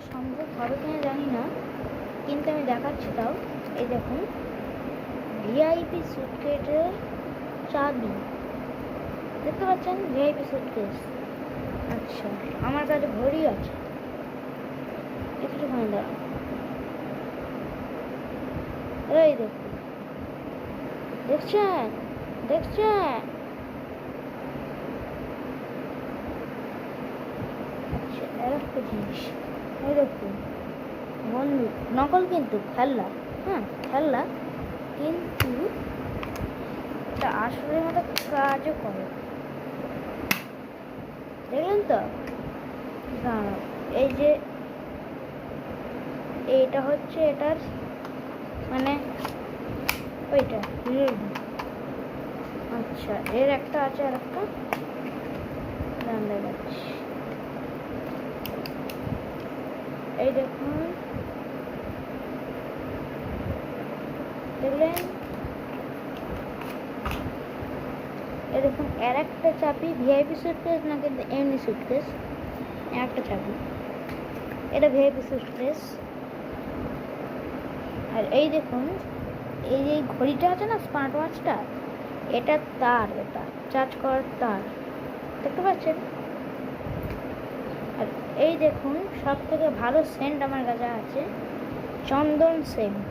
সম্ভব হবে কিনা জানি না, কিন্তু আমি দেখাচ্ছি তাও। এই দেখুন, ভিআইপি সুটকেসের চাবি দেখতে পাচ্ছেন, ভিআইপি সুটকেস। আচ্ছা, আমার কাছে ঘড়ি আছে, একটুখানি দাঁড়ান। এই দেখুন, দেখছেন দেখছেন? আচ্ছা, আর একটা জিনিস, এই দেখুন বন্ধু, নকল কিন্তু, খেলনা, হ্যাঁ খেলনা, কিন্তু এটা আসলের মতো কাজও করে, দেখলেন তো? দাঁড়াও, এই যে এইটা হচ্ছে এটার মানে ওইটা। আচ্ছা, এর একটা আছে, আর একটা দেখাচ্ছি। এই দেখুন, দেখলেন? এই দেখুন, এর একটা চাবি ভিআইপি সুটকেস না, কিন্তু এমনি সুটকেস, একটা চাবি, এটা ভিআইপি সুটকেস। আর এই দেখুন, এই যে ঘড়িটা আছে না, স্মার্ট ওয়াচটা, এটা তার, এটা চার্জ করার তার, দেখতে পাচ্ছেন? আর এই দেখুন, সব থেকে ভালো সেন্ট আমার কাছে আছে, চন্দন সেন্ট।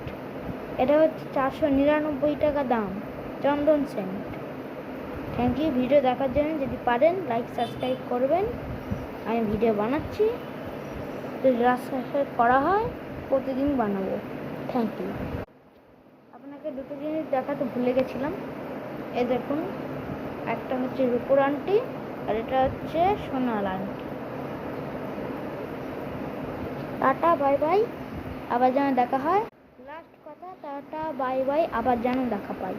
এটা হচ্ছে 499 টাকা দাম, চন্দন সেন্ট। থ্যাংক ইউ ভিডিও দেখার জন্য। যদি পারেন লাইক সাবস্ক্রাইব করবেন। আমি ভিডিও বানাচ্ছি, যদি সাবস্ক্রাইব করা হয় প্রতিদিন বানাবো। Thank you. আপনাকে দুটো জিনিস দেখাতে ভুলে গেছিলাম। এই দেখুন, একটা হচ্ছে রূপোর আংটি, আর এটা হচ্ছে সোনার আংটি। টাটা বাই বাই, আবার যেন দেখা হয়। লাস্ট কথা, টাটা বাই বাই, আবার যেন দেখা পাই।